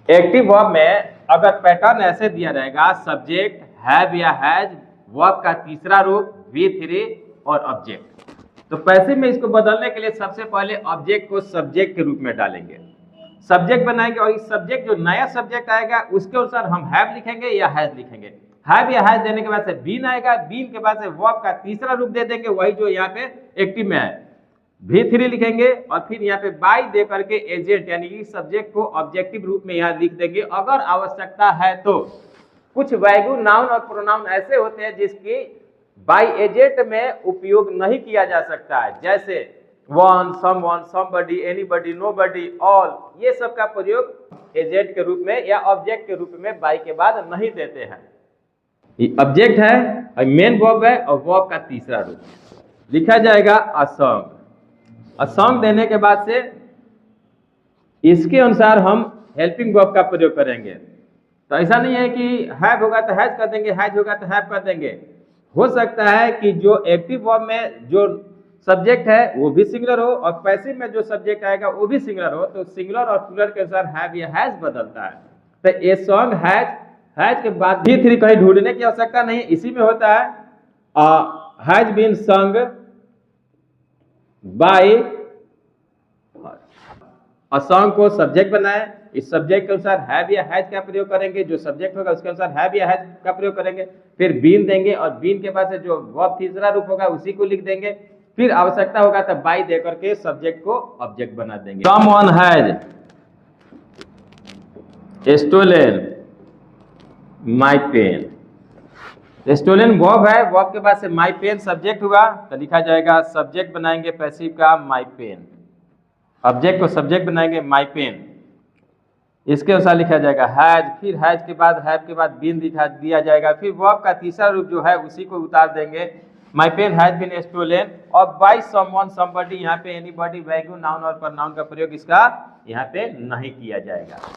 Active verb में अगर pattern ऐसे दिया रहेगा, सब्जेक्ट, हैव या हैज, वर्ब का तीसरा रूप V3 और ऑब्जेक्ट, तो पैसिव में इसको बदलने के लिए सबसे पहले ऑब्जेक्ट को सब्जेक्ट के रूप में डालेंगे, सब्जेक्ट बनाएंगे और इस सब्जेक्ट जो नया सब्जेक्ट आएगा उसके अनुसार हम हैव लिखेंगे या हैज लिखेंगे। हैव या हैज देने के बाद से बीन आएगा, बीन के बाद से वर्ब का तीसरा रूप दे देंगे, वही जो यहाँ पे एक्टिव में है, V3 लिखेंगे और फिर यहाँ पे बाई दे करके एजेंट यानी कि सब्जेक्ट को ऑब्जेक्टिव रूप में यहाँ लिख देंगे। अगर आवश्यकता है तो कुछ वैल्यू नाउन और प्रोनाउन ऐसे होते हैं जिसकी बाई एजेंट में उपयोग नहीं किया जा सकता है, जैसे one, someone, somebody, anybody, nobody, all, ये सब का प्रयोग एजेंट के रूप में या ऑब्जेक्ट के रूप में बाई के बाद नहीं देते हैं। ये ऑब्जेक्ट है और मेन वर्ब है और वर्ब का तीसरा रूप लिखा जाएगा अ सॉन्ग। अ सॉन्ग देने के बाद से इसके अनुसार हम हेल्पिंग वर्ब का प्रयोग करेंगे। तो ऐसा नहीं है कि हैव होगा तो हैज कर देंगे, हैज होगा तो हैव कर देंगे। हो सकता है कि जो एक्टिव वर्ब में जो सब्जेक्ट है वो भी सिंगुलर हो और पैसिव में जो सब्जेक्ट आएगा वो भी सिंगुलर हो, तो सिंगुलर और प्लूरल के अनुसार हैव या हैज बदलता है। तो ए सॉन्ग हैज, हैज के बाद V3 कहीं ढूंढने की आवश्यकता नहीं, इसी में होता है has been sung by. A song को सब्जेक्ट बनाए, इस सब्जेक्ट के अनुसार हैव या हैज का प्रयोग करेंगे, जो सब्जेक्ट होगा उसके अनुसार हैव या हैज का प्रयोग करेंगे, फिर बीन देंगे और बीन के बाद से जो वर्ब तीसरा रूप होगा उसी को लिख देंगे, फिर आवश्यकता होगा तब बाई दे करके सब्जेक्ट को ऑब्जेक्ट बना देंगे। Someone has stolen my pen, stolen verb है, वर्ब के बाद से माय पेन सब्जेक्ट हुआ तो लिखा जाएगा, सब्जेक्ट बनाएंगे पैसिव का माय पेन, ऑब्जेक्ट को सब्जेक्ट बनाएंगे माय पेन, इसके अनुसार लिखा जाएगा हैज, फिर हैज के बाद हैव के बाद बीन दिखा दिया जाएगा, फिर वर्ब का तीसरा रूप जो है उसी को उतार देंगे, my pen has been stolen और बाय समवन समबडी, यहाँ पे एनीबॉडी, वैल्यू, नाउन और प्रोनाउन का प्रयोग इसका यहाँ पे नहीं किया जाएगा।